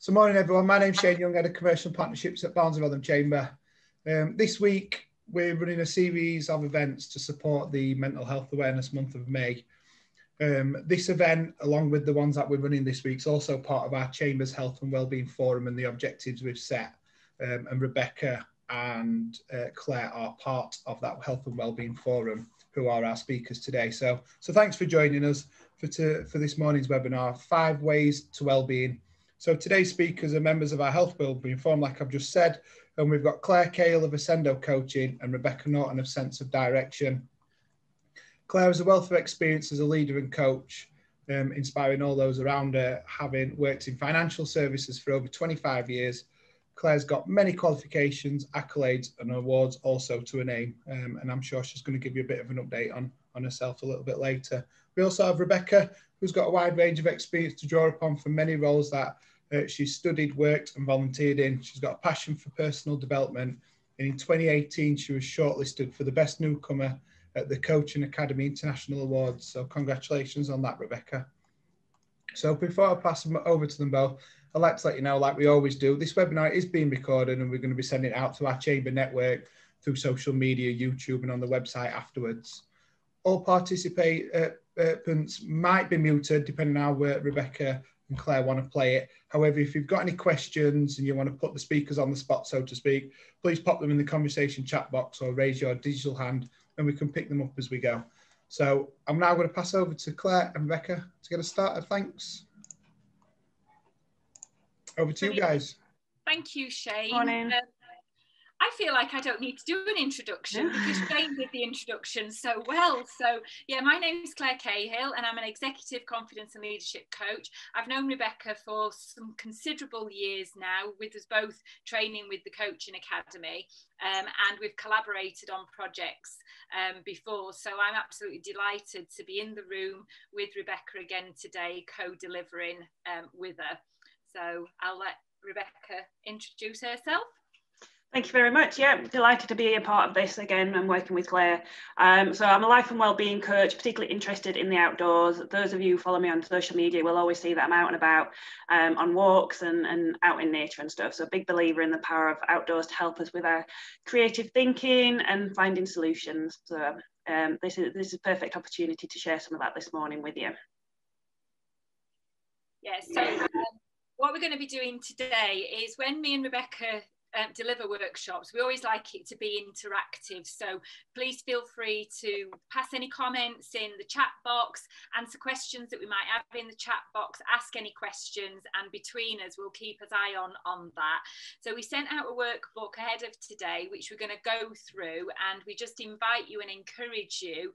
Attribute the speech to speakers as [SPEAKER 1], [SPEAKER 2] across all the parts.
[SPEAKER 1] So morning everyone, my name's Shane Young, Head of Commercial Partnerships at Barnes & Rotherham Chamber. This week we're running a series of events to support the Mental Health Awareness Month of May. This event, along with the ones that we're running this week, is also part of our Chamber's Health and Wellbeing Forum and the objectives we've set. And Rebecca and Claire are part of that Health and Wellbeing Forum, who are our speakers today. So thanks for joining us for this morning's webinar, 5 Ways to Wellbeing. So today's speakers are members of our Health Wellbeing Forum, like I've just said, and we've got Claire Cahill of Ascendo Coaching and Rebecca Norton of Sense of Direction. Claire has a wealth of experience as a leader and coach, inspiring all those around her, having worked in financial services for over 25 years. Claire's got many qualifications, accolades and awards also to her name, and I'm sure she's going to give you a bit of an update on herself a little bit later. We also have Rebecca, who's got a wide range of experience to draw upon from many roles that she's studied, worked and volunteered in. She's got a passion for personal development, and in 2018 she was shortlisted for the Best Newcomer at the Coaching Academy International Awards. So congratulations on that, Rebecca. So before I pass them over to them both, I'd like to let you know, like we always do, this webinar is being recorded and we're going to be sending it out to our Chamber network through social media, YouTube and on the website afterwards. All participants might be muted depending on how Rebecca and Claire want to play it. However, if you've got any questions and you want to put the speakers on the spot, so to speak, please pop them in the conversation chat box or raise your digital hand and we can pick them up as we go. So I'm now going to pass over to Claire and Rebecca to get us started. Thanks. Over to you guys.
[SPEAKER 2] Thank you, Shane.
[SPEAKER 3] Morning.
[SPEAKER 2] I feel like I don't need to do an introduction because Shane did the introduction so well. So yeah, my name is Claire Cahill and I'm an executive confidence and leadership coach. I've known Rebecca for some considerable years now, with us both training with the Coaching Academy, and we've collaborated on projects before. So I'm absolutely delighted to be in the room with Rebecca again today, co-delivering with her. So I'll let Rebecca introduce herself.
[SPEAKER 3] Thank you very much. Yeah, delighted to be a part of this again and working with Claire. So I'm a life and wellbeing coach, particularly interested in the outdoors. Those of you who follow me on social media will always see that I'm out and about on walks and out in nature and stuff. So a big believer in the power of outdoors to help us with our creative thinking and finding solutions. So this is a perfect opportunity to share some of that this morning with you.
[SPEAKER 2] Yeah, so what we're going to be doing today is when me and Rebecca deliver workshops, we always like it to be interactive, so please feel free to pass any comments in the chat box, answer questions that we might have in the chat box, ask any questions, and between us we'll keep an eye on that. So we sent out a workbook ahead of today which we're going to go through, and we just invite you and encourage you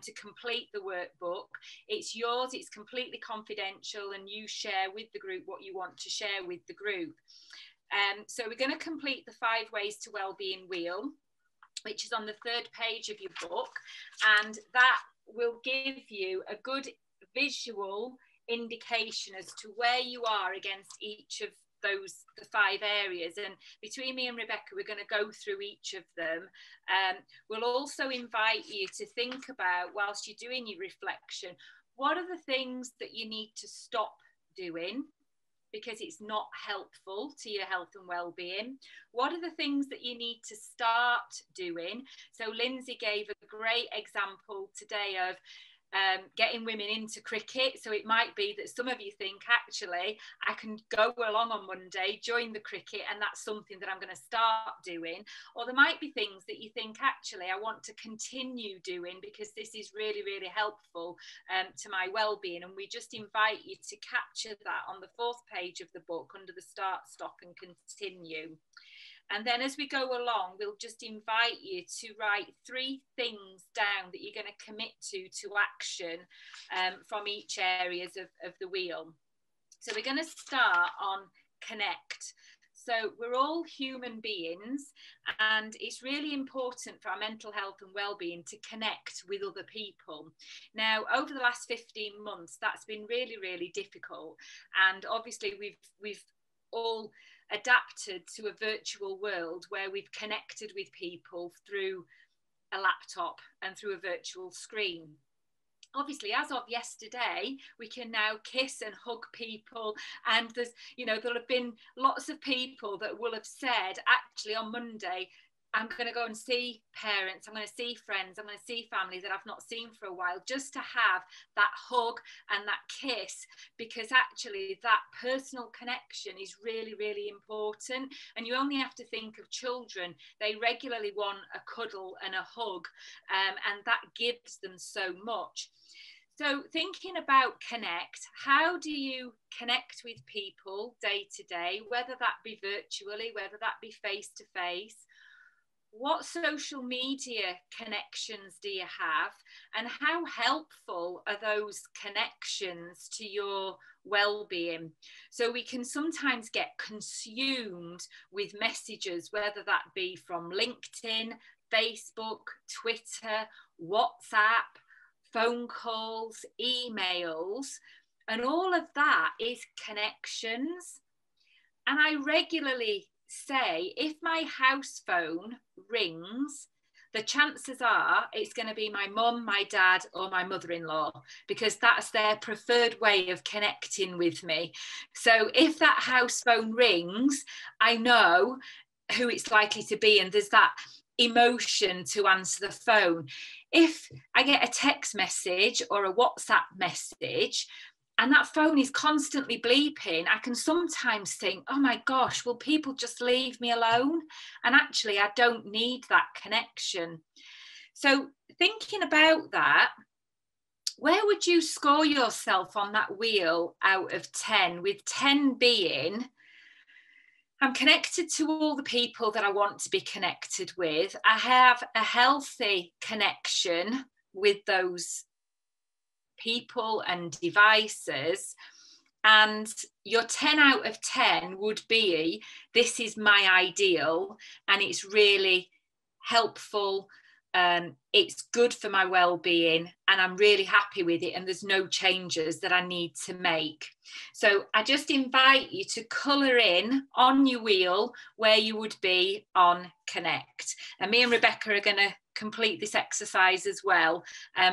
[SPEAKER 2] to complete the workbook. It's yours, it's completely confidential, and you share with the group what you want to share with the group. So we're going to complete the 5 Ways to Wellbeing wheel, which is on the 3rd page of your book, and that will give you a good visual indication as to where you are against each of the 5 areas. And between me and Rebecca, we're going to go through each of them. We'll also invite you to think about, whilst you're doing your reflection, what are the things that you need to stop doing because it's not helpful to your health and well-being? What are the things that you need to start doing? So Lindsay gave a great example today of getting women into cricket. So it might be that some of you think, actually, I can go along on Monday, join the cricket, and that's something that I'm going to start doing. Or there might be things that you think, actually, I want to continue doing because this is really, really helpful to my well-being. And we just invite you to capture that on the 4th page of the book under the start, stop and continue. And then as we go along, we'll just invite you to write 3 things down that you're going to commit to action from each areas of the wheel. So we're going to start on connect. So we're all human beings, and it's really important for our mental health and well-being to connect with other people. Now, over the last 15 months, that's been really, really difficult. And obviously we've all adapted to a virtual world where we've connected with people through a laptop and through a virtual screen. obviously, as of yesterday, we can now kiss and hug people. And there's, you know, there'll have been lots of people that will have said, actually, on Monday, I'm going to go and see parents, I'm going to see friends, I'm going to see family that I've not seen for a while, just to have that hug and that kiss, because actually that personal connection is really, really important. And you only have to think of children. They regularly want a cuddle and a hug, and that gives them so much. So thinking about connect, how do you connect with people day to day, whether that be virtually, whether that be face to face? What social media connections do you have, and how helpful are those connections to your well-being? So we can sometimes get consumed with messages, whether that be from LinkedIn, Facebook, Twitter, WhatsApp, phone calls, emails, and all of that is connections. And I regularly say, if my house phone rings, the chances are it's going to be my mum, my dad, or my mother-in-law, because that's their preferred way of connecting with me. So if that house phone rings, I know who it's likely to be, and there's that emotion to answer the phone. If I get a text message or a WhatsApp message, and that phone is constantly bleeping, I can sometimes think, oh my gosh, will people just leave me alone? And actually, I don't need that connection. So thinking about that, where would you score yourself on that wheel out of 10, with 10 being, I'm connected to all the people that I want to be connected with. I have a healthy connection with those people and devices, and your 10 out of 10 would be, this is my ideal and it's really helpful, it's good for my well-being, and I'm really happy with it, and there's no changes that I need to make. So I just invite you to colour in on your wheel where you would be on connect, and me and Rebecca are going to complete this exercise as well,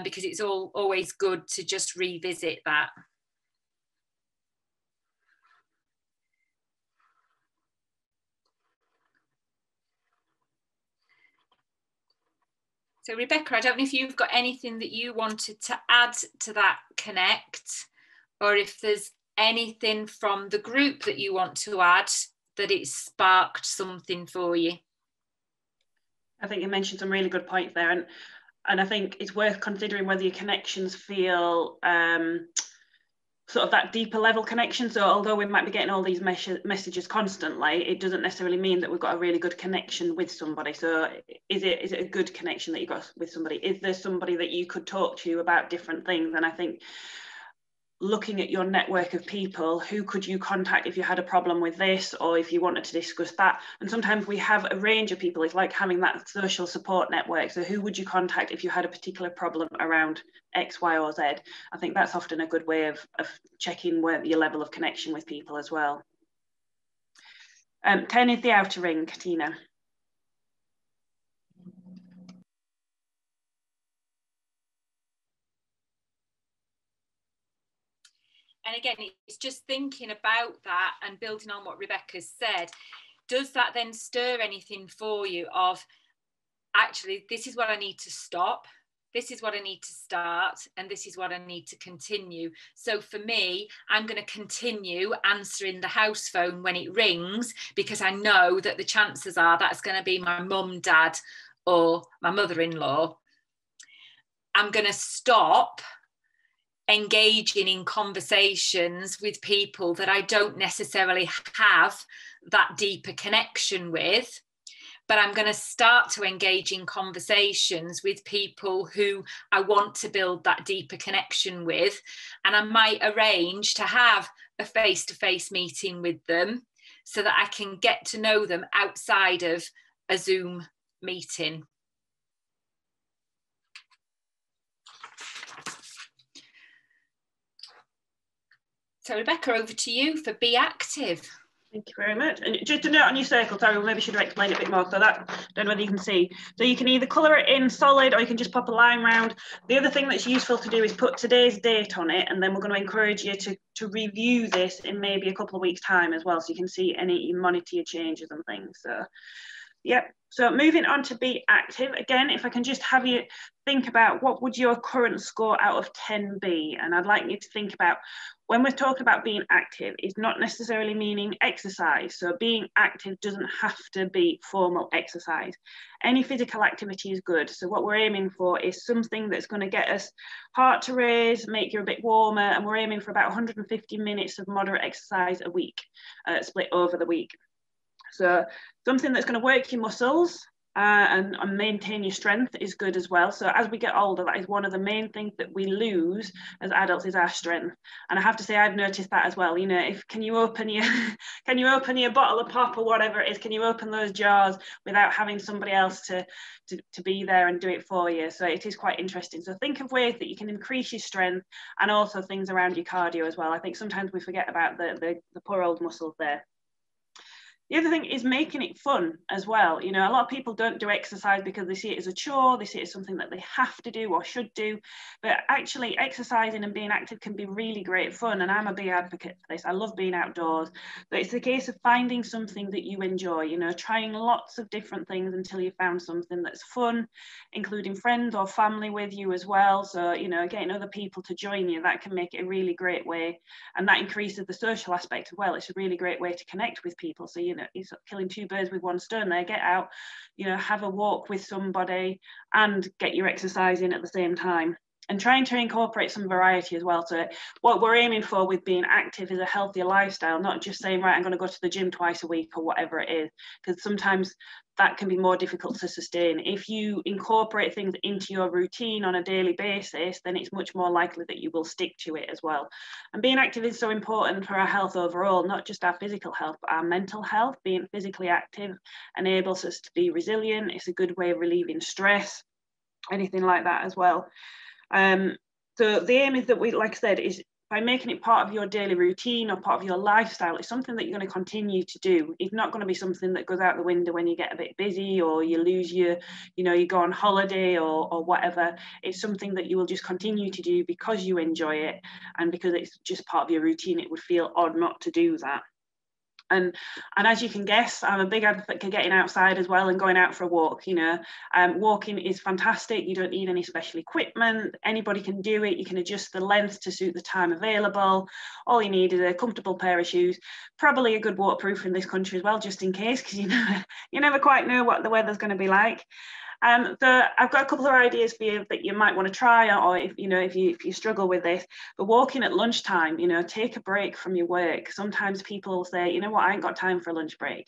[SPEAKER 2] because it's always good to just revisit that. So Rebecca, I don't know if you've got anything that you wanted to add to that connect, or if there's anything from the group that you want to add, that it sparked something for you.
[SPEAKER 3] I think you mentioned some really good points there, and I think it's worth considering whether your connections feel sort of that deeper level connection. So although we might be getting all these messages constantly, it doesn't necessarily mean that we've got a really good connection with somebody. So is it a good connection that you've got with somebody? Is there somebody that you could talk to about different things? And I think looking at your network of people, who could you contact if you had a problem with this, or if you wanted to discuss that? And sometimes we have a range of people. It's like having that social support network. So who would you contact if you had a particular problem around X, Y, or Z? I think that's often a good way of checking where your level of connection with people as well. 10 is the outer ring, Tina.
[SPEAKER 2] And again, it's just thinking about that and building on what Rebecca's said. Does that then stir anything for you of, actually, this is what I need to stop, this is what I need to start, and this is what I need to continue? So for me, I'm going to continue answering the house phone when it rings, because I know that the chances are that's going to be my mum, dad, or my mother-in-law. I'm going to stop engaging in conversations with people that I don't necessarily have that deeper connection with, but I'm going to start to engage in conversations with people who I want to build that deeper connection with, and I might arrange to have a face-to-face meeting with them so that I can get to know them outside of a Zoom meeting. So Rebecca, over to you for be active.
[SPEAKER 3] Thank you very much. And just a note on your circle, sorry, maybe should have explained it a bit more. So that, don't know whether you can see. So you can either colour it in solid or you can just pop a line round. The other thing that's useful to do is put today's date on it, and then we're going to encourage you to review this in maybe a couple of weeks' time as well, so you can see you monitor your changes and things. So, yep. So moving on to be active. Again, if I can just have you think about what would your current score out of 10 be? And I'd like you to think about, when we're talking about being active, it's not necessarily meaning exercise. So being active doesn't have to be formal exercise. Any physical activity is good. So what we're aiming for is something that's going to get us heart to raise, make you a bit warmer, and we're aiming for about 150 minutes of moderate exercise a week, split over the week. So something that's going to work your muscles and maintain your strength is good as well. So as we get older, that is one of the main things that we lose as adults, is our strength. And I have to say, I've noticed that as well. You know, can you open your bottle of pop or whatever it is, can you open those jars without having somebody else to be there and do it for you? So it is quite interesting. So think of ways that you can increase your strength, and also things around your cardio as well. I think sometimes we forget about the poor old muscles there. The other thing is making it fun as well. You know, a lot of people don't do exercise because they see it as a chore, they see it as something that they have to do or should do. But actually exercising and being active can be really great fun. And I'm a big advocate for this. I love being outdoors. But it's the case of finding something that you enjoy, you know, trying lots of different things until you found something that's fun, including friends or family with you as well. So, you know, getting other people to join you, that can make it a really great way. And that increases the social aspect as well. It's a really great way to connect with people. So, you know, you're killing two birds with one stone there. Get out, you know, have a walk with somebody and get your exercise in at the same time. And trying to incorporate some variety as well. So what we're aiming for with being active is a healthier lifestyle, not just saying, right, I'm going to go to the gym twice a week or whatever it is, because sometimes that can be more difficult to sustain. If you incorporate things into your routine on a daily basis, then it's much more likely that you will stick to it as well. And being active is so important for our health overall, not just our physical health, but our mental health. Being physically active enables us to be resilient. It's a good way of relieving stress, anything like that as well. So the aim is that we, like I said, is by making it part of your daily routine or part of your lifestyle, it's something that you're going to continue to do. It's not going to be something that goes out the window when you get a bit busy or you lose your, you know, you go on holiday or whatever. It's something that you will just continue to do because you enjoy it and because it's just part of your routine. It would feel odd not to do that. And as you can guess, I'm a big advocate for getting outside as well and going out for a walk. You know, walking is fantastic. You don't need any special equipment. Anybody can do it. You can adjust the length to suit the time available. All you need is a comfortable pair of shoes, probably a good waterproof in this country as well, just in case, because you never quite know what the weather's going to be like. So I've got a couple of ideas for you that you might want to try, or if you struggle with this. But walking at lunchtime, you know, take a break from your work. Sometimes people will say, you know what, I ain't got time for a lunch break.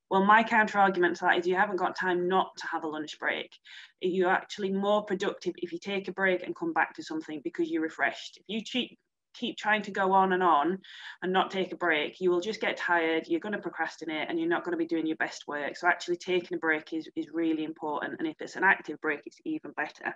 [SPEAKER 3] Well, my counter argument to that is you haven't got time not to have a lunch break. You're actually more productive if you take a break and come back to something because you're refreshed. If you keep trying to go on and not take a break, you will just get tired, you're going to procrastinate, and you're not going to be doing your best work. So actually taking a break is really important, and if it's an active break, it's even better.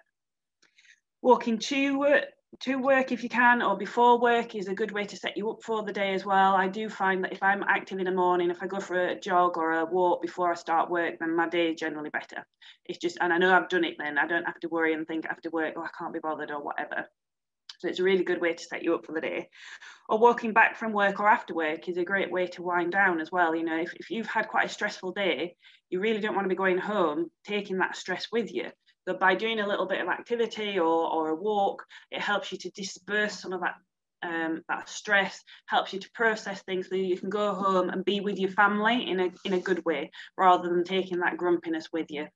[SPEAKER 3] Walking to work if you can, or before work, is a good way to set you up for the day as well. I do find that if I'm active in the morning, if I go for a jog or a walk before I start work, then my day is generally better. It's just, and I know I've done it then, I don't have to worry and think after work, oh, I can't be bothered or whatever. So it's a really good way to set you up for the day. Or walking back from work or after work is a great way to wind down as well. You know, if you've had quite a stressful day, you really don't want to be going home taking that stress with you. So by doing a little bit of activity or a walk, it helps you to disperse some of that stress, helps you to process things so you can go home and be with your family in a good way, rather than taking that grumpiness with you.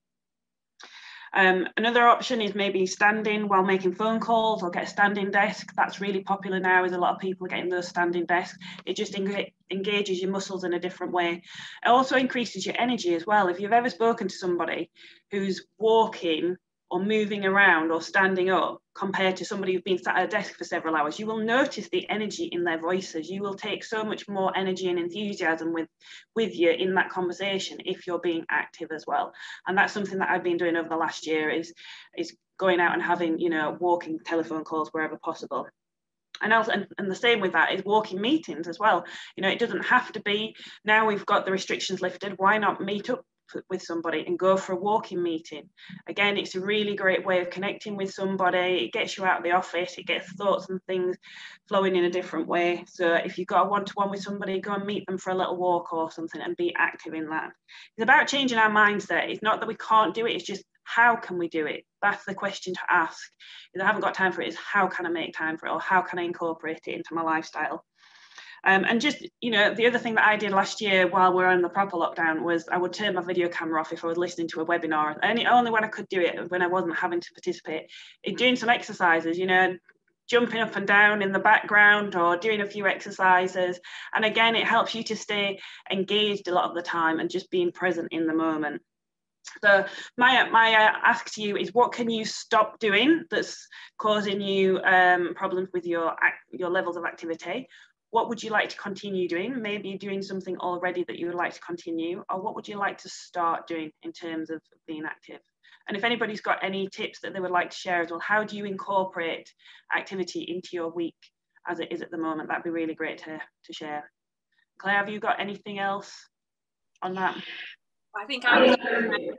[SPEAKER 3] Another option is maybe standing while making phone calls, or get a standing desk. That's really popular now, is a lot of people getting those standing desks. It just engages your muscles in a different way. It also increases your energy as well. If you've ever spoken to somebody who's walking or moving around or standing up compared to somebody who's been sat at a desk for several hours, you will notice the energy in their voices. You will take so much more energy and enthusiasm with you in that conversation if you're being active as well. And that's something that I've been doing over the last year, is going out and having, you know, walking telephone calls wherever possible. And also, and the same with that is walking meetings as well. You know, it doesn't have to be, now we've got the restrictions lifted, why not meet up with somebody and go for a walking meeting? Again, it's a really great way of connecting with somebody. It gets you out of the office, it gets thoughts and things flowing in a different way. So if you've got a one-to-one with somebody, go and meet them for a little walk or something and be active in that. It's about changing our mindset. It's not that we can't do it, it's just, how can we do it? That's the question to ask. If I haven't got time for it, is how can I make time for it, or how can I incorporate it into my lifestyle? And just, you know, the other thing that I did last year while we were in the proper lockdown was I would turn my video camera off if I was listening to a webinar, and only when I could do it, when I wasn't having to participate, in doing some exercises, you know, jumping up and down in the background or doing a few exercises. And again, it helps you to stay engaged a lot of the time and just being present in the moment. So my ask to you is, what can you stop doing that's causing you problems with your levels of activity? What would you like to continue doing? Maybe you're doing something already that you would like to continue, or what would you like to start doing in terms of being active? And if anybody's got any tips that they would like to share as well, how do you incorporate activity into your week as it is at the moment? That'd be really great to share. Claire, have you got anything else on that?
[SPEAKER 2] I think I was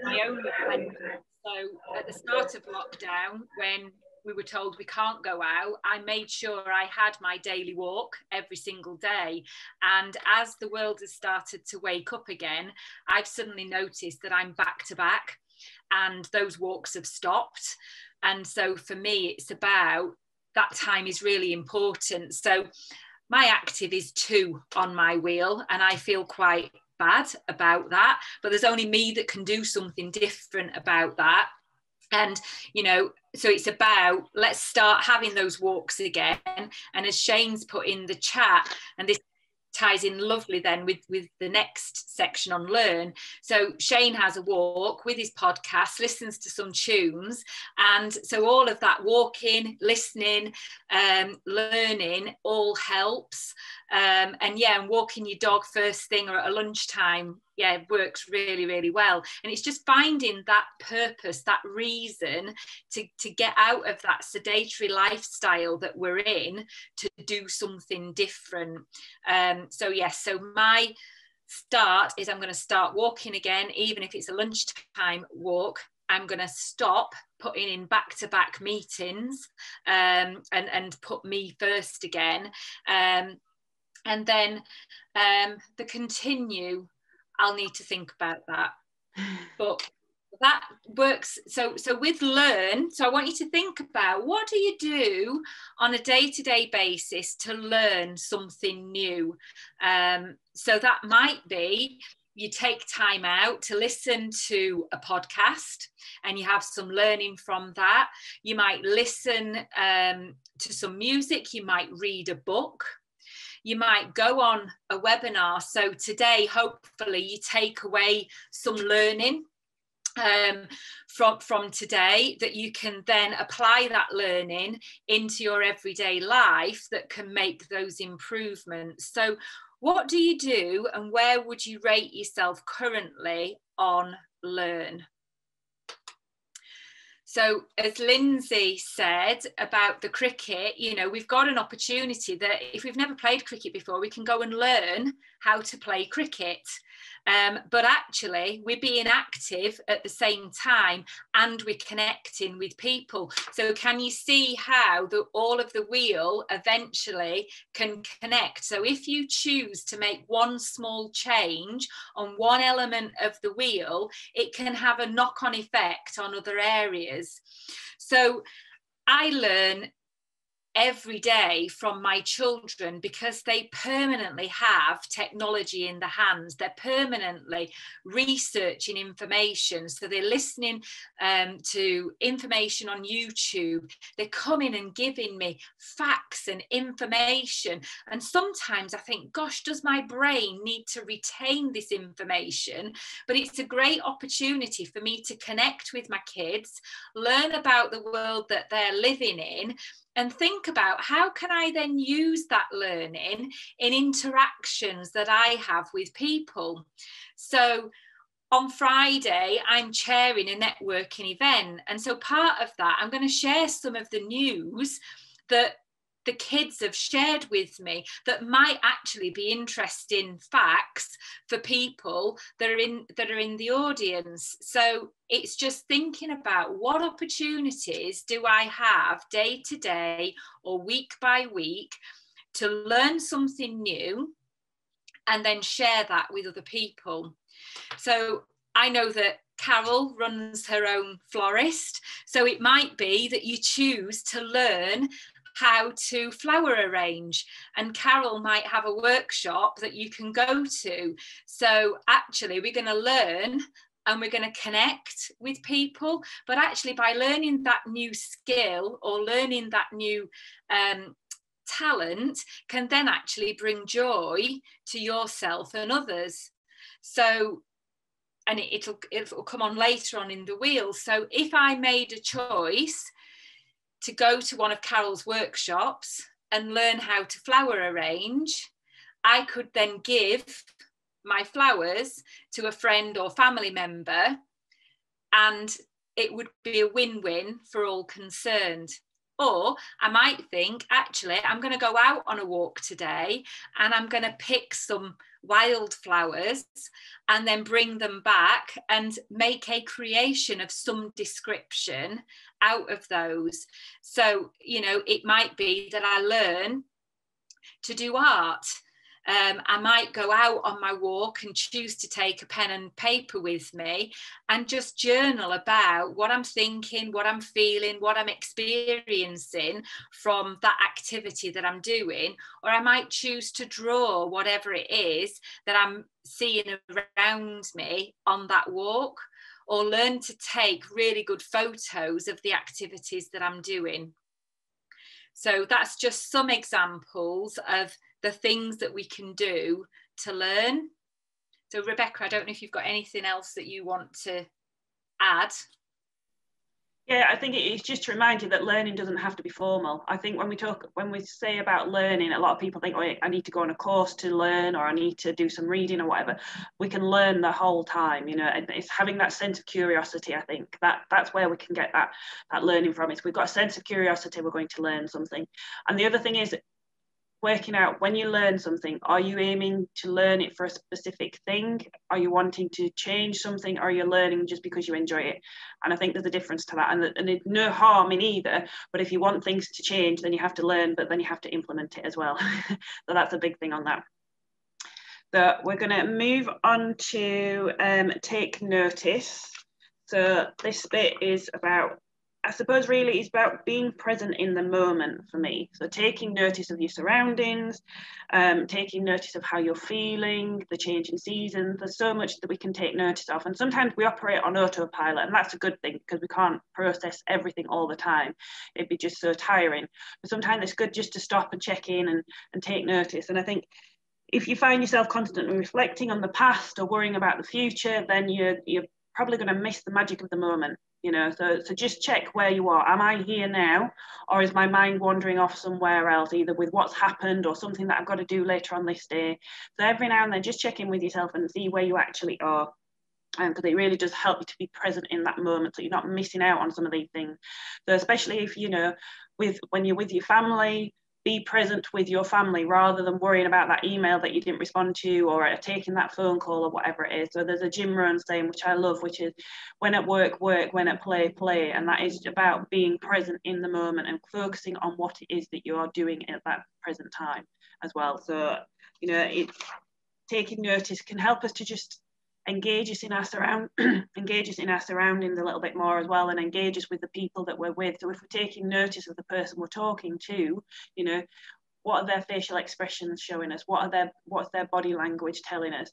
[SPEAKER 2] my own offender. So at the start of lockdown, when we were told we can't go out, I made sure I had my daily walk every single day. And as the world has started to wake up again, I've suddenly noticed that I'm back to back and those walks have stopped. And so for me, it's about that time is really important. So my active is 2 on my wheel, and I feel quite bad about that, but there's only me that can do something different about that. And you know, so it's about, let's start having those walks again. And as Shane's put in the chat, and this ties in lovely then with the next section on learn. So Shane has a walk with his podcast, listens to some tunes, and so all of that walking, listening, learning all helps. And yeah, and walking your dog first thing or at a lunchtime, yeah, works really, really well. And it's just finding that purpose, that reason to get out of that sedentary lifestyle that we're in to do something different. So yes, so my start is I'm going to start walking again, even if it's a lunchtime walk. I'm going to stop putting in back-to-back meetings and put me first again. And then the continue, I'll need to think about that. But that works. So with learn, so I want you to think about, what do you do on a day-to-day basis to learn something new? So that might be, you take time out to listen to a podcast and you have some learning from that. You might listen to some music, you might read a book. You might go on a webinar. So today, hopefully, you take away some learning from today that you can then apply that learning into your everyday life that can make those improvements. So what do you do, and where would you rate yourself currently on learn? So as Lindsay said about the cricket, you know, we've got an opportunity that if we've never played cricket before, we can go and learn how to play cricket. But actually we're being active at the same time and we're connecting with people. So can you see how all of the wheel eventually can connect? So if you choose to make one small change on one element of the wheel, it can have a knock-on effect on other areas. So I learn every day from my children because they permanently have technology in their hands. They're permanently researching information. So they're listening to information on YouTube. They're coming and giving me facts and information. And sometimes I think, gosh, does my brain need to retain this information? But it's a great opportunity for me to connect with my kids, learn about the world that they're living in, and think about how can I then use that learning in interactions that I have with people. So on Friday, I'm chairing a networking event. And so part of that, I'm going to share some of the news that the kids have shared with me that might actually be interesting facts for people that are in the audience. So it's just thinking about what opportunities do I have day to day or week by week to learn something new and then share that with other people. So I know that Carol runs her own florist, so it might be that you choose to learn how to flower arrange, and Carol might have a workshop that you can go to. So actually we're going to learn and we're going to connect with people, but actually by learning that new skill or learning that new talent can then actually bring joy to yourself and others. So, and it'll come on later on in the wheel. So if I made a choice to go to one of Carol's workshops and learn how to flower arrange, I could then give my flowers to a friend or family member, and it would be a win-win for all concerned. Or I might think, actually, I'm going to go out on a walk today and I'm going to pick some wildflowers and then bring them back and make a creation of some description out of those. So, you know, it might be that I learn to do art. I might go out on my walk and choose to take a pen and paper with me and just journal about what I'm thinking, what I'm feeling, what I'm experiencing from that activity that I'm doing. Or I might choose to draw whatever it is that I'm seeing around me on that walk, or learn to take really good photos of the activities that I'm doing. So that's just some examples of the things that we can do to learn. So Rebecca, I don't know if you've got anything else that you want to add.
[SPEAKER 3] Yeah, I think it's just to remind you that learning doesn't have to be formal. I think when we say about learning, a lot of people think, oh, I need to go on a course to learn, or I need to do some reading or whatever. We can learn the whole time, you know, and it's having that sense of curiosity. I think that's where we can get that learning from. If we've got a sense of curiosity, we're going to learn something. And the other thing is, working out when you learn something, are you aiming to learn it for a specific thing? Are you wanting to change something? Or are you learning just because you enjoy it? And I think there's a difference to that, and there's no harm in either. But if you want things to change, then you have to learn, but then you have to implement it as well. So that's a big thing on that. So we're going to move on to take notice. So this bit is about, I suppose really it's about being present in the moment for me. So taking notice of your surroundings, taking notice of how you're feeling, the change in seasons. There's so much that we can take notice of. And sometimes we operate on autopilot, and that's a good thing because we can't process everything all the time. It'd be just so tiring. But sometimes it's good just to stop and check in and take notice. And I think if you find yourself constantly reflecting on the past or worrying about the future, then you're probably going to miss the magic of the moment. You know, so just check where you are. Am I here now, or is my mind wandering off somewhere else, either with what's happened or something that I've got to do later on this day? So every now and then, just check in with yourself and see where you actually are, because it really does help you to be present in that moment, so you're not missing out on some of these things. So especially if, you know, when you're with your family, be present with your family rather than worrying about that email that you didn't respond to, or taking that phone call or whatever it is. So there's a Jim Rohn saying, which I love, which is when at work, work, when at play, play. And that is about being present in the moment and focusing on what it is that you are doing at that present time as well. So, you know, taking notice can help us to just engage us in our surroundings a little bit more as well, and engage us with the people that we're with. So if we're taking notice of the person we're talking to, you know, what are their facial expressions showing us? What's their body language telling us?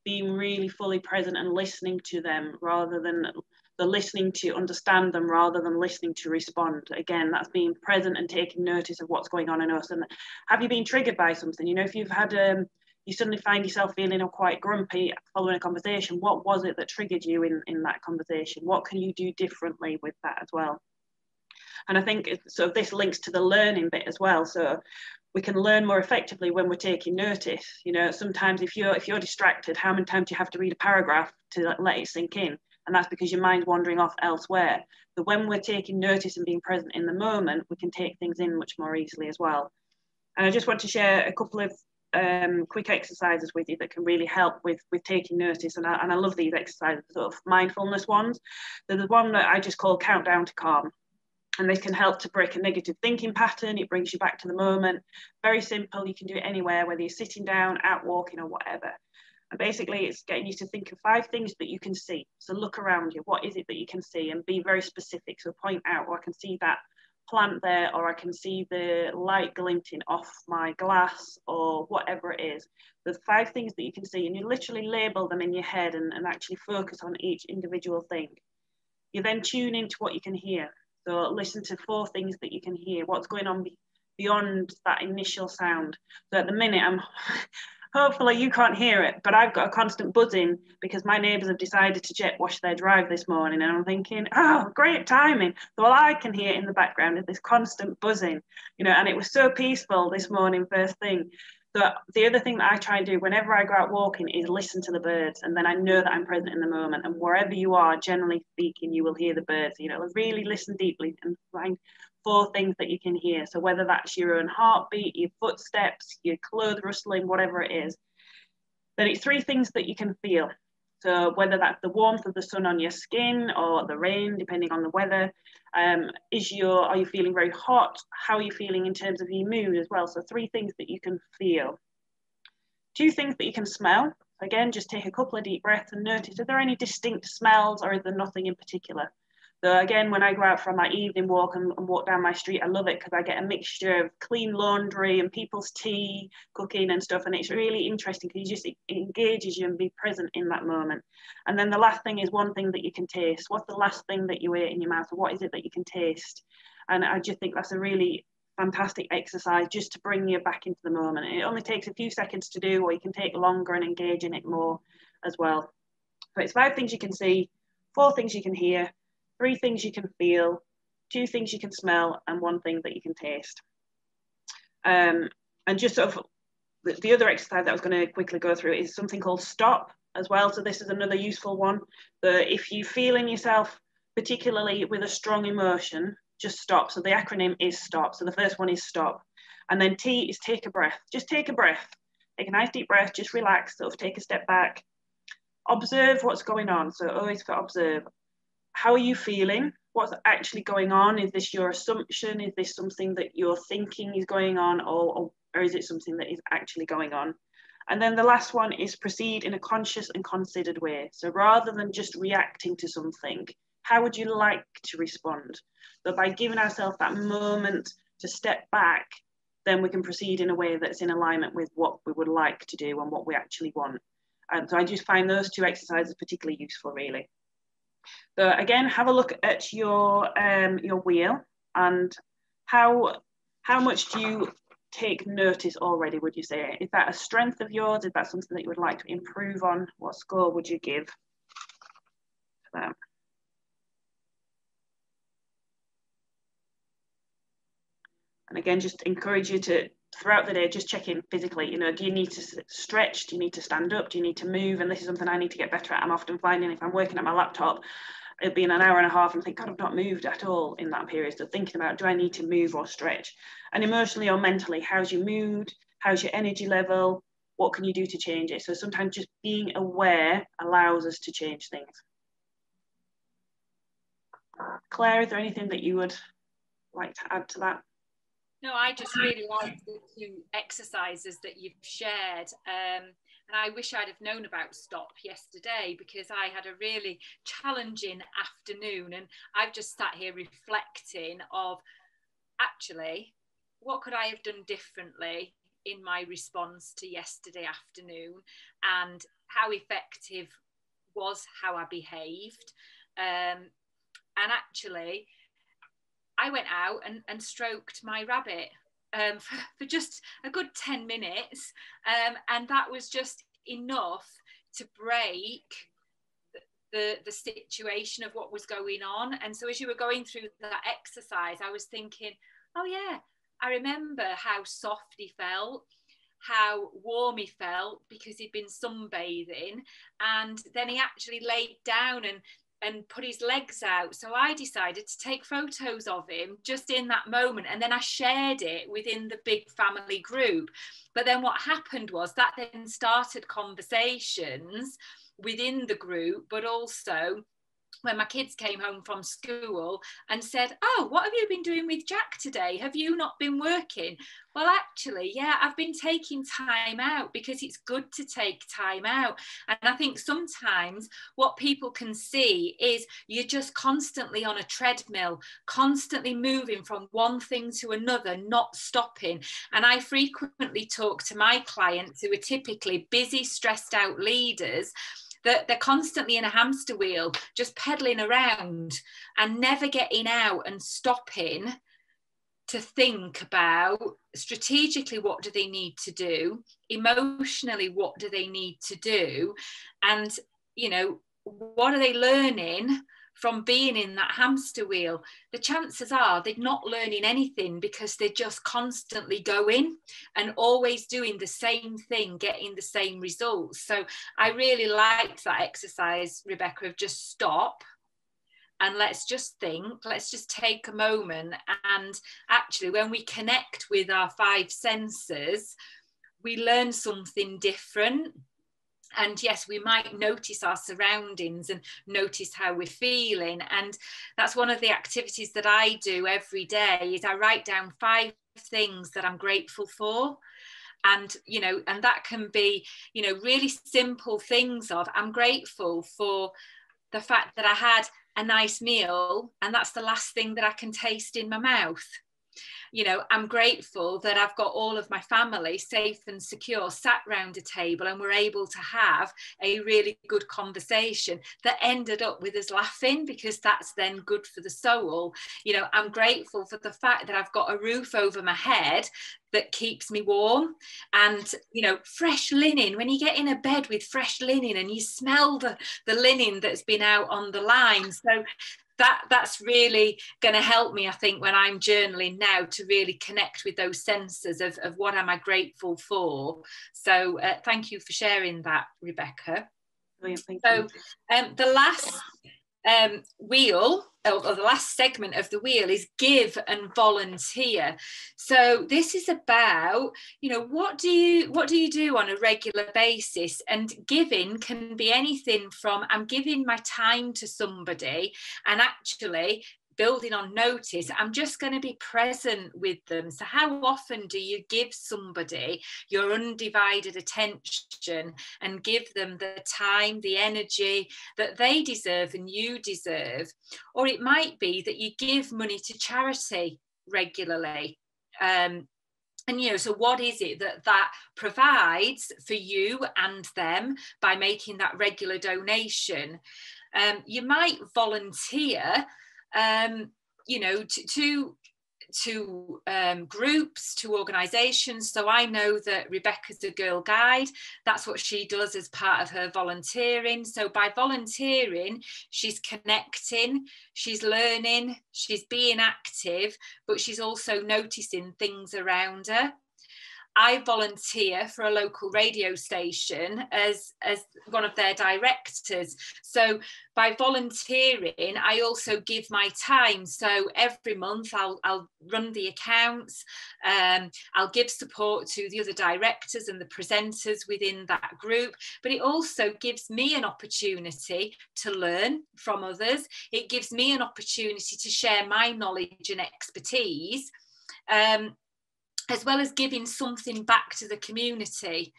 [SPEAKER 3] Being really fully present and listening to them rather than the listening to understand them rather than listening to respond. Again, that's being present and taking notice of what's going on in us. And have you been triggered by something? You know, if you've had you suddenly find yourself feeling quite grumpy following a conversation, what was it that triggered you in that conversation? What can you do differently with that as well? And I think so this links to the learning bit as well. So we can learn more effectively when we're taking notice. You know, sometimes if you're distracted, how many times do you have to read a paragraph to let it sink in? And that's because your mind's wandering off elsewhere. So when we're taking notice and being present in the moment, we can take things in much more easily as well. And I just want to share a couple of quick exercises with you that can really help with taking notice. And I love these exercises, sort of mindfulness ones. So there's one that I just call Countdown to Calm. And they can help to break a negative thinking pattern. It brings you back to the moment. Very simple. You can do it anywhere, whether you're sitting down, out walking, or whatever. And basically, it's getting you to think of 5 things that you can see. So look around you. What is it that you can see? And be very specific. So point out, oh, I can see that plant there, or I can see the light glinting off my glass, or whatever it is. There's 5 things that you can see, and you literally label them in your head and actually focus on each individual thing. You then tune into what you can hear. So listen to 4 things that you can hear. What's going on beyond that initial sound? So at the minute, hopefully you can't hear it, but I've got a constant buzzing because my neighbours have decided to jet wash their drive this morning, and I'm thinking, oh, great timing. So all I can hear in the background is this constant buzzing, you know, and it was so peaceful this morning, first thing. So the other thing that I try and do whenever I go out walking is listen to the birds, and then I know that I'm present in the moment. And wherever you are, generally speaking, you will hear the birds. You know, really listen deeply and find 4 things that you can hear. So whether that's your own heartbeat, your footsteps, your clothes rustling, whatever it is, then it's 3 things that you can feel. So whether that's the warmth of the sun on your skin or the rain, depending on the weather, are you feeling very hot? How are you feeling in terms of your mood as well? So 3 things that you can feel. 2 things that you can smell. Again, just take a couple of deep breaths and notice, are there any distinct smells, or is there nothing in particular? So again, when I go out for my evening walk and walk down my street, I love it because I get a mixture of clean laundry and people's tea, cooking and stuff. And it's really interesting because it engages you and be present in that moment. And then the last thing is 1 thing that you can taste. What's the last thing that you ate in your mouth? Or what is it that you can taste? And I just think that's a really fantastic exercise just to bring you back into the moment. It only takes a few seconds to do, or you can take longer and engage in it more as well. So it's 5 things you can see, 4 things you can hear, 3 things you can feel, 2 things you can smell, and 1 thing that you can taste. And just sort of the other exercise that I was going to quickly go through is something called stop as well. So this is another useful one. If you feel in yourself, particularly with a strong emotion, just stop. So the acronym is STOP. So the first one is stop. And then T is take a breath. Just take a breath. Take a nice deep breath, just relax, sort of take a step back. Observe what's going on. So always for observe. How are you feeling? What's actually going on? Is this your assumption? Is this something that you're thinking is going on, or is it something that is actually going on? And then the last one is proceed in a conscious and considered way. So rather than just reacting to something, how would you like to respond? So by giving ourselves that moment to step back, then we can proceed in a way that's in alignment with what we would like to do and what we actually want. And so I just find those 2 exercises particularly useful, really. So again, have a look at your wheel, and how much do you take notice already, would you say? Is that a strength of yours? Is that something that you would like to improve on? What score would you give to that? And again, just encourage you to, throughout the day, just check in physically. You know, do you need to stretch? Do you need to stand up? Do you need to move? And this is something I need to get better at. I'm often finding if I'm working at my laptop, it'll be an hour and a half and I think, God, I've not moved at all in that period. So thinking about, do I need to move or stretch? And emotionally or mentally, how's your mood? How's your energy level? What can you do to change it? So sometimes just being aware allows us to change things. Claire, is there anything that you would like to add to that?
[SPEAKER 2] No, I just really like the 2 exercises that you've shared. And I wish I'd have known about stop yesterday, because I had a really challenging afternoon, and I've just sat here reflecting of, actually, what could I have done differently in my response to yesterday afternoon, and how effective was how I behaved. And actually, I went out and stroked my rabbit for just a good 10 minutes. And that was just enough to break the situation of what was going on. And so as you were going through that exercise, I was thinking, oh yeah, I remember how soft he felt, how warm he felt because he'd been sunbathing. And then he actually laid down and and put his legs out. So I decided to take photos of him just in that moment, and then I shared it within the big family group. But then what happened was that then started conversations within the group, but also when my kids came home from school and said, oh, what have you been doing with Jack today? Have you not been working? Well, actually, yeah, I've been taking time out, because it's good to take time out. And I think sometimes what people can see is you're just constantly on a treadmill, constantly moving from one thing to another, not stopping. And I frequently talk to my clients who are typically busy, stressed out leaders, that they're constantly in a hamster wheel, just pedaling around and never getting out and stopping to think about strategically what do they need to do, emotionally what do they need to do, and what are they learning from being in that hamster wheel. The chances are they're not learning anything, because they're just constantly going and always doing the same thing, getting the same results. So I really liked that exercise, Rebecca, of just stop and let's just think, let's just take a moment. And actually, when we connect with our 5 senses, we learn something different. And yes, we might notice our surroundings and notice how we're feeling. And that's one of the activities that I do every day, is I write down 5 things that I'm grateful for. And, and that can be, really simple things of, I'm grateful for the fact that I had a nice meal and that's the last thing that I can taste in my mouth. I'm grateful that I've got all of my family safe and secure, sat round a table, and we're able to have a really good conversation that ended up with us laughing, because that's then good for the soul. I'm grateful for the fact that I've got a roof over my head that keeps me warm, and fresh linen. When you get in a bed with fresh linen and you smell the linen that's been out on the line, so that's really going to help me, I think, when I'm journaling now, to really connect with those senses of what am I grateful for. So thank you for sharing that, Rebecca.
[SPEAKER 3] Brilliant, thank
[SPEAKER 2] you. The last wheel, or the last segment of the wheel, is give and volunteer. So this is about, what do you do on a regular basis? And giving can be anything from, I'm giving my time to somebody, and actually building on notice, I'm just going to be present with them. So how often do you give somebody your undivided attention and give them the time, the energy that they deserve and you deserve? Or it might be that you give money to charity regularly. So what is it that provides for you and them by making that regular donation? You might volunteer to groups, to organisations. So I know that Rebecca's a Girl Guide. That's what she does as part of her volunteering. So by volunteering, she's connecting, she's learning, she's being active, but she's also noticing things around her. I volunteer for a local radio station as one of their directors. So by volunteering, I also give my time. So every month I'll run the accounts, I'll give support to the other directors and the presenters within that group, but it also gives me an opportunity to learn from others. It gives me an opportunity to share my knowledge and expertise, as well as giving something back to the community.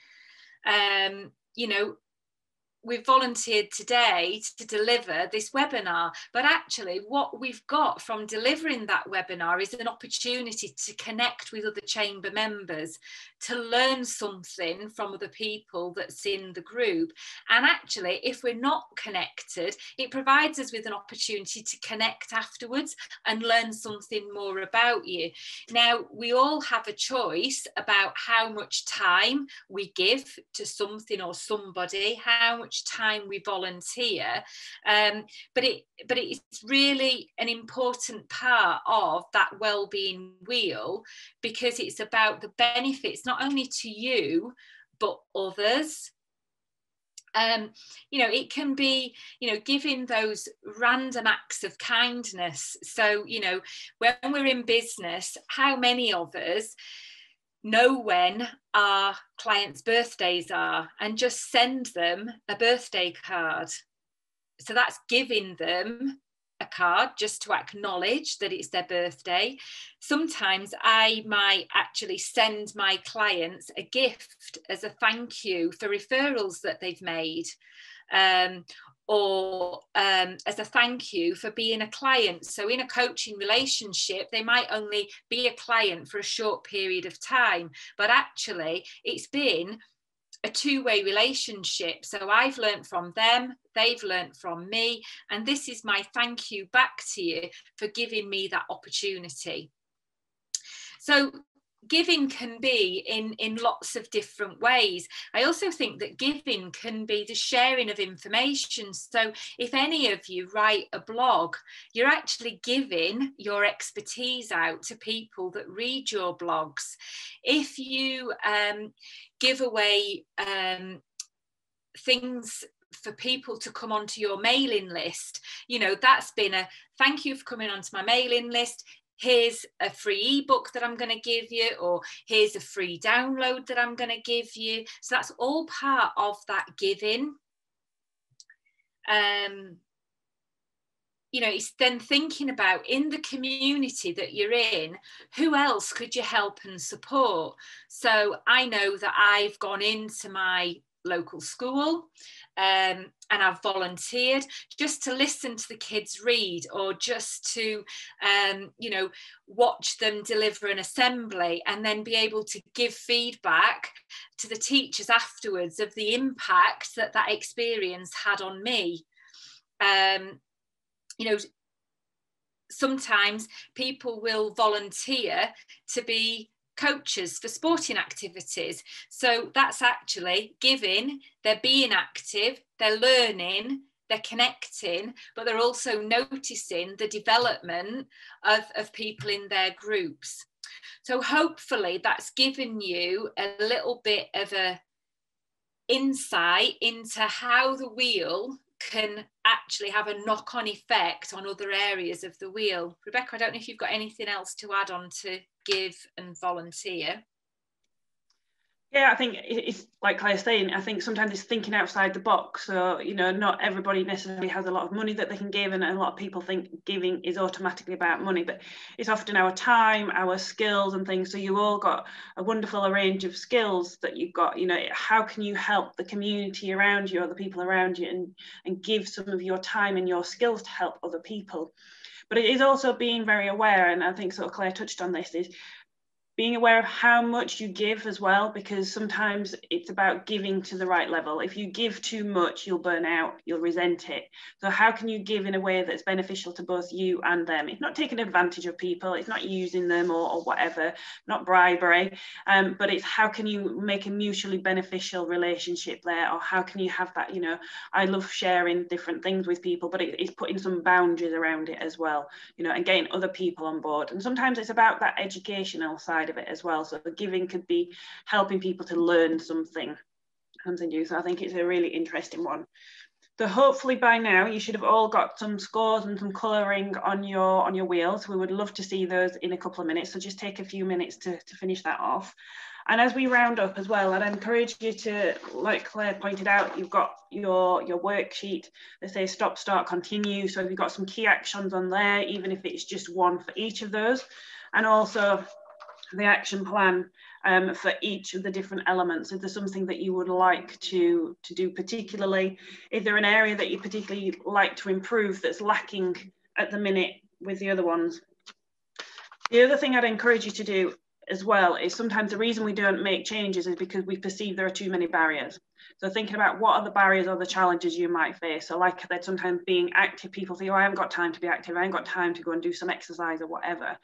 [SPEAKER 2] We've volunteered today to deliver this webinar, but actually what we've got from delivering that webinar is an opportunity to connect with other chamber members, to learn something from other people that's in the group. And actually, if we're not connected, it provides us with an opportunity to connect afterwards and learn something more about you. Now, we all have a choice about how much time we give to something or somebody, how much time we volunteer, but it's really an important part of that wellbeing wheel, because it's about the benefits not only to you but others. You know, it can be, you know, giving those random acts of kindness. So, you know, when we're in business, how many of us know when our clients' birthdays are and just send them a birthday card? So that's giving them a card just to acknowledge that it's their birthday. Sometimes I might actually send my clients a gift as a thank you for referrals that they've made, or as a thank you for being a client. So in a coaching relationship, they might only be a client for a short period of time, but actually it's been a two-way relationship. So I've learned from them, they've learned from me, and this is my thank you back to you for giving me that opportunity. So giving can be in lots of different ways. I also think that giving can be the sharing of information. So if any of you write a blog, you're actually giving your expertise out to people that read your blogs. If you give away things for people to come onto your mailing list, you know, that's been a thank you for coming onto my mailing list. Here's a free ebook that I'm going to give you, or here's a free download that I'm going to give you. So that's all part of that giving. You know, it's then thinking about, in the community that you're in, who else could you help and support? So I know that I've gone into my local school and I've volunteered just to listen to the kids read, or just to you know, watch them deliver an assembly, and then be able to give feedback to the teachers afterwards of the impact that that experience had on me. You know, sometimes people will volunteer to be coaches for sporting activities. So that's actually giving. They're being active, they're learning, they're connecting, but they're also noticing the development of people in their groups. So hopefully that's given you a little bit of a insight into how the wheel can actually have a knock-on effect on other areas of the wheel. Rebecca, I don't know if you've got anything else to add on to give and volunteer.
[SPEAKER 3] Yeah, I think it's like Claire's saying, I think sometimes it's thinking outside the box. So, you know, not everybody necessarily has a lot of money that they can give, and a lot of people think giving is automatically about money, but it's often our time, our skills and things. So you all got a wonderful range of skills that you've got. You know, how can you help the community around you or the people around you, and give some of your time and your skills to help other people? But it is also being very aware, and I think sort of Claire touched on this, is being aware of how much you give as well, because sometimes it's about giving to the right level. If you give too much, you'll burn out, you'll resent it. So how can you give in a way that's beneficial to both you and them? It's not taking advantage of people, it's not using them or whatever, not bribery, but it's how can you make a mutually beneficial relationship there, or how can you have that, you know, I love sharing different things with people, but it's putting some boundaries around it as well, you know, and getting other people on board. And sometimes it's about that educational side of it as well. So giving could be helping people to learn something new. So I think it's a really interesting one. So hopefully by now you should have all got some scores and some colouring on your wheels. We would love to see those in a couple of minutes. So just take a few minutes to finish that off. And as we round up as well, I'd encourage you to, like Claire pointed out, you've got your worksheet that says stop, start, continue. So you've got some key actions on there, even if it's just one for each of those. And also the action plan for each of the different elements. If there's something that you would like to do particularly, is there an area that you particularly like to improve that's lacking at the minute with the other ones? The other thing I'd encourage you to do as well is sometimes the reason we don't make changes is because we perceive there are too many barriers. So thinking about what are the barriers or the challenges you might face. So like that, sometimes being active, people think, oh, I haven't got time to be active, I haven't got time to go and do some exercise or whatever.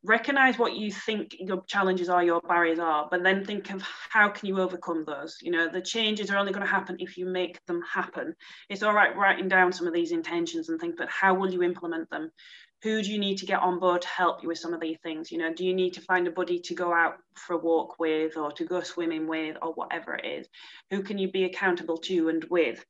[SPEAKER 3] Recognize what you think your challenges are, your barriers are, but then think of how can you overcome those. You know, the changes are only going to happen if you make them happen. It's all right writing down some of these intentions and things, but how will you implement them? who do you need to get on board to help you with some of these things? You know, do you need to find a buddy to go out for a walk with, or to go swimming with, or whatever it is? Who can you be accountable to and with?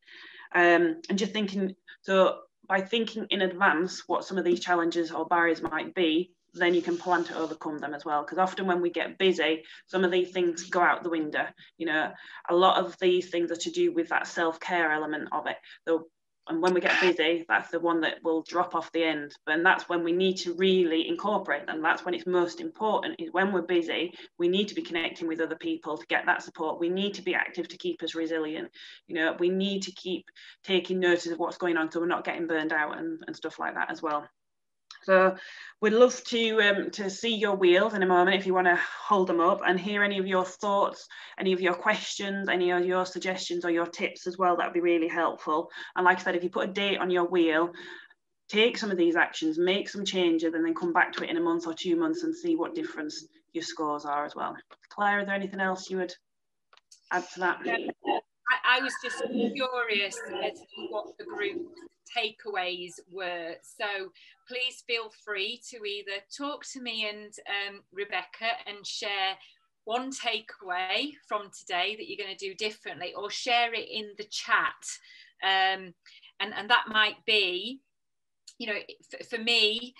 [SPEAKER 3] And just thinking, so by thinking in advance what some of these challenges or barriers might be, then you can plan to overcome them as well. Because often when we get busy, some of these things go out the window. You know, a lot of these things are to do with that self-care element of it. So, and when we get busy, that's the one that will drop off the end. And that's when we need to really incorporate them. That's when it's most important, is when we're busy, we need to be connecting with other people to get that support. We need to be active to keep us resilient. You know, we need to keep taking notice of what's going on so we're not getting burned out and stuff like that as well. So we'd love to see your wheels in a moment if you want to hold them up and hear any of your thoughts, any of your questions, any of your suggestions or your tips as well. That would be really helpful. And like I said, if you put a date on your wheel, take some of these actions, make some changes, and then come back to it in a month or 2 months and see what difference your scores are as well. Claire, is there anything else you would add to that?
[SPEAKER 2] I was just curious as to what the group takeaways were. So please feel free to either talk to me and Rebecca and share one takeaway from today that you're going to do differently, or share it in the chat. And that might be, you know, for me,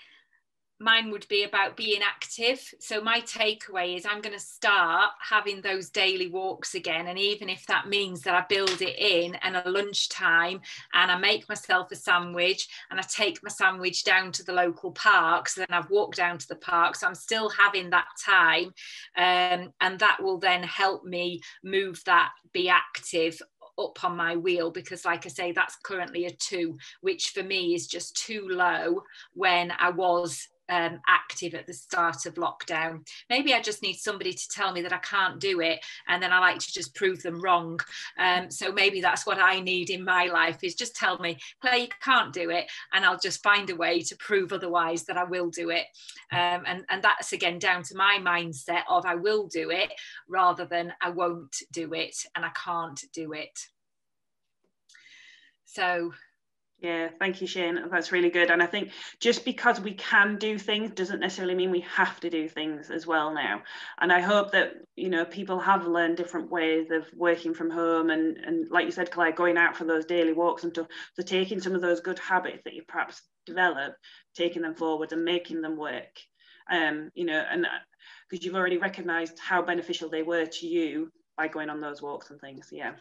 [SPEAKER 2] mine would be about being active. So my takeaway is I'm going to start having those daily walks again. And even if that means that I build it in and a lunchtime and I make myself a sandwich and I take my sandwich down to the local park, so then I've walked down to the park. So I'm still having that time. And that will then help me move that be active up on my wheel, because like I say, that's currently a 2, which for me is just too low when I was active at the start of lockdown. Maybe I just need somebody to tell me that I can't do it, and then I like to just prove them wrong. So maybe that's what I need in my life, is just tell me, Claire, you can't do it, and I'll just find a way to prove otherwise that I will do it. And that's again down to my mindset of I will do it rather than I won't do it and I can't do it. So
[SPEAKER 3] yeah, thank you, Shane. That's really good. And I think just because we can do things doesn't necessarily mean we have to do things as well now. And I hope that, you know, people have learned different ways of working from home and like you said, Claire, going out for those daily walks and stuff. So taking some of those good habits that you perhaps develop, taking them forward and making them work. You know, and because you've already recognised how beneficial they were to you by going on those walks and things. Yeah.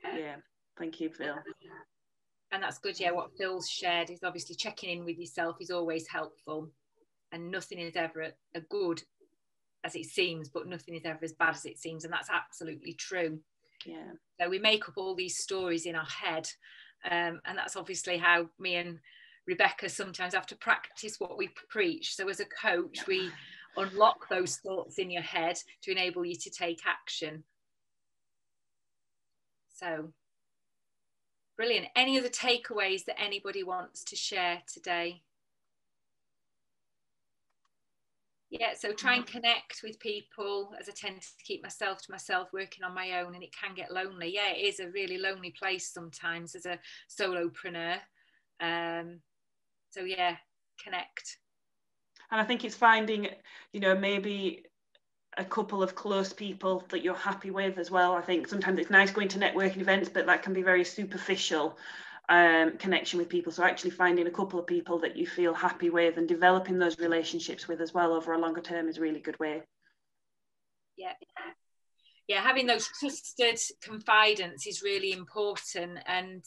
[SPEAKER 3] Yeah. Thank you, Phil.
[SPEAKER 2] And that's good. Yeah, what Phil's shared is obviously checking in with yourself is always helpful, and nothing is ever as good as it seems, but nothing is ever as bad as it seems, and that's absolutely true.
[SPEAKER 3] Yeah.
[SPEAKER 2] So we make up all these stories in our head, and that's obviously how me and Rebecca sometimes have to practice what we preach. So as a coach, we unlock those thoughts in your head to enable you to take action. So brilliant. Any other takeaways that anybody wants to share today? Yeah, so try and connect with people, as I tend to keep myself to myself, working on my own, and it can get lonely. Yeah, it is a really lonely place sometimes as a solopreneur. So yeah, connect.
[SPEAKER 3] And I think it's finding, you know, maybe a couple of close people that you're happy with as well. I think sometimes it's nice going to networking events, but that can be very superficial connection with people. So actually finding a couple of people that you feel happy with and developing those relationships with as well over a longer term is a really good way.
[SPEAKER 2] Yeah, having those trusted confidants is really important. And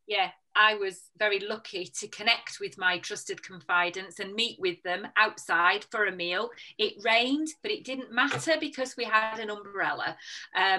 [SPEAKER 2] yeah, I was very lucky to connect with my trusted confidants and meet with them outside for a meal. It rained, but it didn't matter because we had an umbrella.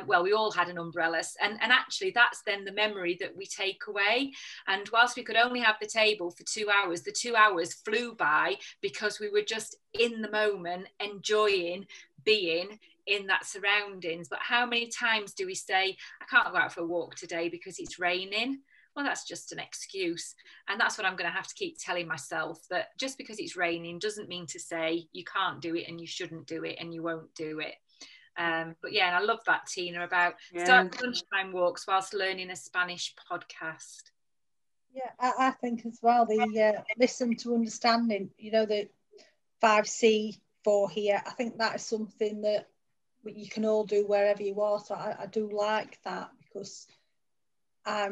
[SPEAKER 2] Well, we all had an umbrella. And actually, that's then the memory that we take away. And whilst we could only have the table for 2 hours, the 2 hours flew by because we were just in the moment, enjoying being in that surroundings. But how many times do we say, I can't go out for a walk today because it's raining? Well, that's just an excuse. And that's what I'm going to have to keep telling myself, that just because it's raining doesn't mean to say you can't do it and you shouldn't do it and you won't do it. But yeah, and I love that, Tina, about start lunchtime walks whilst learning a Spanish podcast.
[SPEAKER 4] Yeah, I think as well, the listen to understanding, you know, the 5C4 here, I think that is something that you can all do wherever you are. So I do like that, because I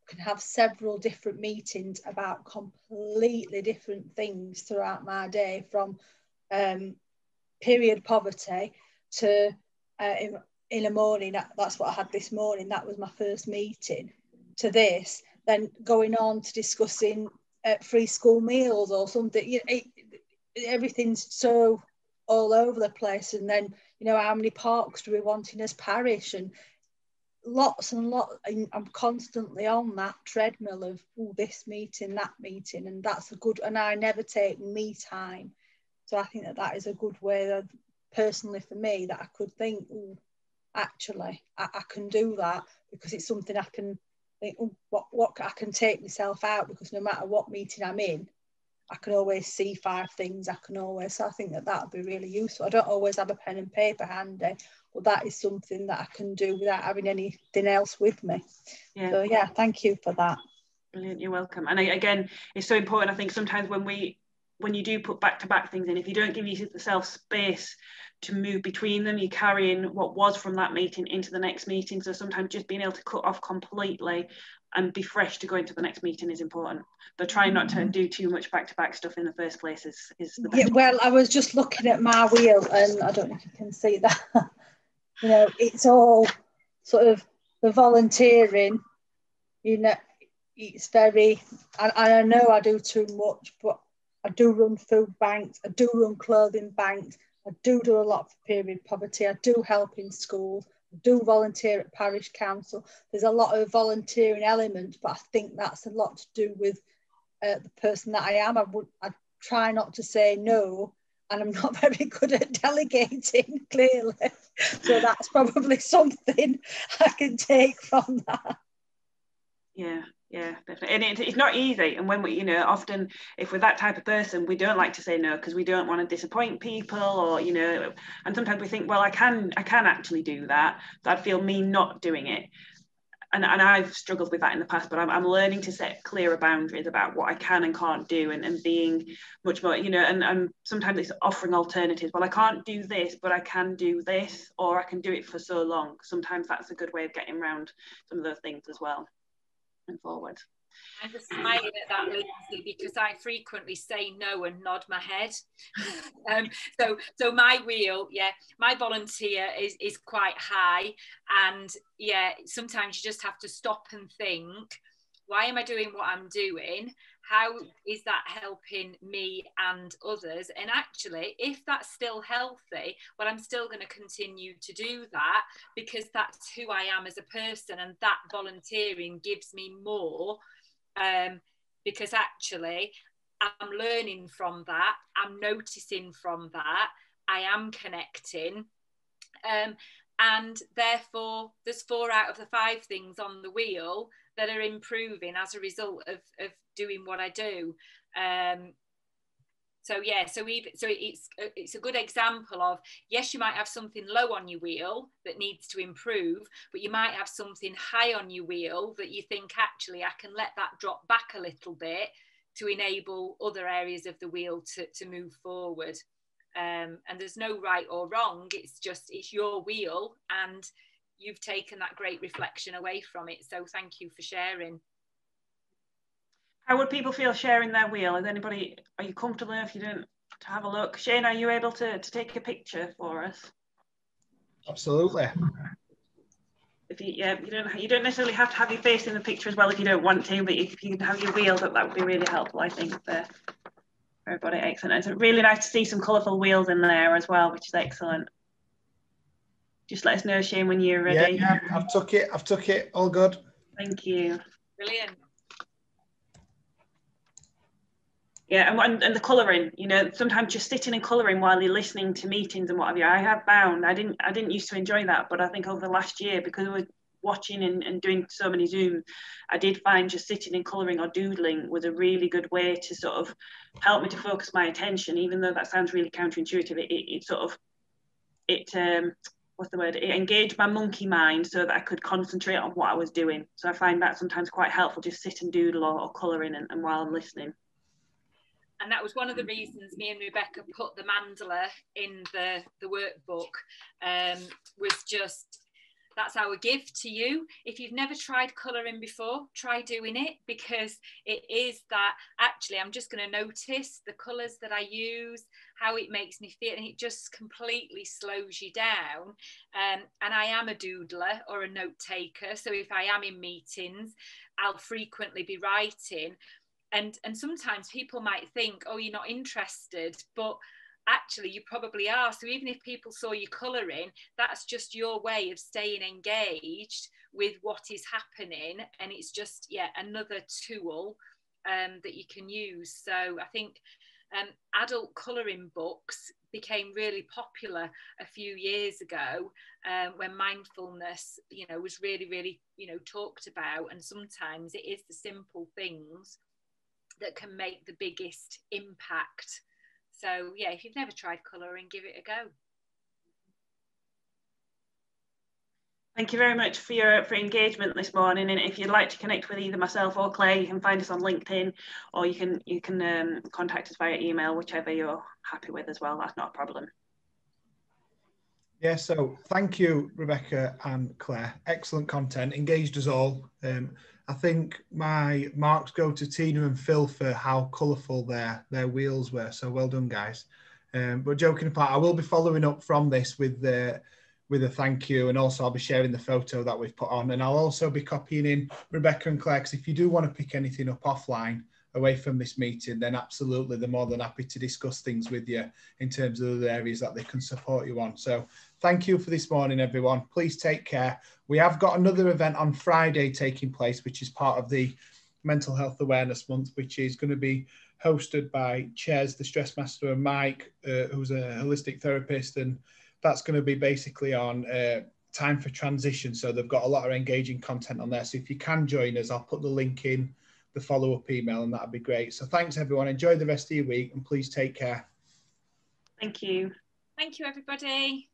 [SPEAKER 4] can have several different meetings about completely different things throughout my day, from period poverty to in the morning, that's what I had this morning, that was my first meeting, to this, then going on to discussing free school meals or something. You know, everything's so all over the place. And then, you know, how many parks do we want in this parish, and lots and lots. I'm constantly on that treadmill of this meeting, that meeting, and that's a good, and I never take me time. So I think that is a good way that, personally for me, that I could think, actually I can do that, because it's something I can think, what I can take myself out, because no matter what meeting I'm in, I can always see 5 things. So I think that would be really useful. I don't always have a pen and paper handy, but that is something that I can do without having anything else with me. Yeah. So yeah, thank you for that.
[SPEAKER 3] Brilliant, you're welcome. And again, it's so important, I think, sometimes when you do put back-to-back things in, if you don't give yourself space to move between them, you're carrying what was from that meeting into the next meeting. So sometimes just being able to cut off completely and be fresh to go into the next meeting is important. But trying not to do too much back-to-back stuff in the first place is the best.
[SPEAKER 4] Yeah, well, I was just looking at my wheel, and I don't know if you can see that. You know, it's all sort of the volunteering, you know, it's very, I know I do too much, but I do run food banks, I do run clothing banks, I do a lot for period poverty, I do help in schools, I do volunteer at parish council. There's a lot of volunteering elements, but I think that's a lot to do with the person that I am. I try not to say no, and I'm not very good at delegating, clearly. So that's probably something I can take from that.
[SPEAKER 3] Yeah, definitely. And it's not easy. And when we, you know, often if we're that type of person, we don't like to say no, because we don't want to disappoint people, or, you know, and sometimes we think, well, I can actually do that. So I'd feel mean not doing it. And I've struggled with that in the past, but I'm learning to set clearer boundaries about what I can and can't do, and being much more, you know, and sometimes it's offering alternatives. Well, I can't do this, but I can do this, or I can do it for so long. Sometimes that's a good way of getting around some of those things as well. And forward.
[SPEAKER 2] I'm just smiling at that, Lindsay, because I frequently say no and nod my head. So my wheel, yeah, my volunteer is quite high, and yeah, sometimes you just have to stop and think, why am I doing what I'm doing? How is that helping me and others? And actually, if that's still healthy, well, I'm still going to continue to do that, because that's who I am as a person, and that volunteering gives me more, because actually I'm learning from that, I'm noticing from that, I am connecting, and therefore there's 4 out of the 5 things on the wheel that are improving as a result of doing what I do. So it's a good example of, yes, you might have something low on your wheel that needs to improve, but you might have something high on your wheel that you think, actually, I can let that drop back a little bit to enable other areas of the wheel to move forward. And there's no right or wrong, it's your wheel, and you've taken that great reflection away from it. So thank you for sharing.
[SPEAKER 3] How would people feel sharing their wheel? Are you comfortable enough, you don't, to have a look? Shane, are you able to take a picture for us?
[SPEAKER 1] Absolutely.
[SPEAKER 3] If you don't necessarily have to have your face in the picture as well if you don't want to, but if you can have your wheel, that would be really helpful, I think, for everybody. Excellent. It's really nice to see some colourful wheels in there as well, which is excellent. Just let us know, Shane, when you're ready.
[SPEAKER 1] Yeah, I've took it. All good.
[SPEAKER 3] Thank you.
[SPEAKER 2] Brilliant.
[SPEAKER 3] Yeah, and the colouring, you know, sometimes just sitting and colouring while you're listening to meetings and what have you. I have found I didn't used to enjoy that, but I think over the last year, because I was watching and doing so many Zooms, I did find just sitting and colouring or doodling was a really good way to sort of help me to focus my attention, even though that sounds really counterintuitive. what's the word, it engaged my monkey mind so that I could concentrate on what I was doing. So I find that sometimes quite helpful, just sit and doodle or colour in and while I'm listening.
[SPEAKER 2] And that was one of the reasons me and Rebecca put the mandala in the workbook, was just, that's our gift to you. If you've never tried colouring before, try doing it, because it is that actually I'm just going to notice the colours that I use, how it makes me feel, and it just completely slows you down. And I am a doodler or a note taker, so if I am in meetings, I'll frequently be writing. And sometimes people might think, oh, you're not interested, but actually you probably are. So even if people saw you colouring, that's just your way of staying engaged with what is happening, and it's just another tool that you can use. So I think adult colouring books became really popular a few years ago, when mindfulness was really talked about, and sometimes it is the simple things that can make the biggest impact. So if you've never tried colouring, give it a go.
[SPEAKER 3] Thank you very much for your engagement this morning. And if you'd like to connect with either myself or Claire, you can find us on LinkedIn, or you can contact us via email, whichever you're happy with as well. That's not a problem.
[SPEAKER 1] Yeah, so thank you, Rebecca and Claire. Excellent content, engaged us all. I think my marks go to Tina and Phil for how colourful their wheels were. So well done, guys. But joking apart, I will be following up from this with a thank you, and also I'll be sharing the photo that we've put on, and I'll also be copying in Rebecca and Claire, because if you do want to pick anything up offline away from this meeting, then absolutely they're more than happy to discuss things with you in terms of the areas that they can support you on. So thank you for this morning, everyone. Please take care. We have got another event on Friday taking place, which is part of the Mental Health Awareness Month, which is going to be hosted by Ches, the Stress Master, and Mike, who's a holistic therapist, and that's going to be basically on time for transition. So they've got a lot of engaging content on there. So if you can join us, I'll put the link in the follow-up email, and that'd be great. So thanks, everyone. Enjoy the rest of your week, and please take care.
[SPEAKER 3] Thank you.
[SPEAKER 2] Thank you, everybody.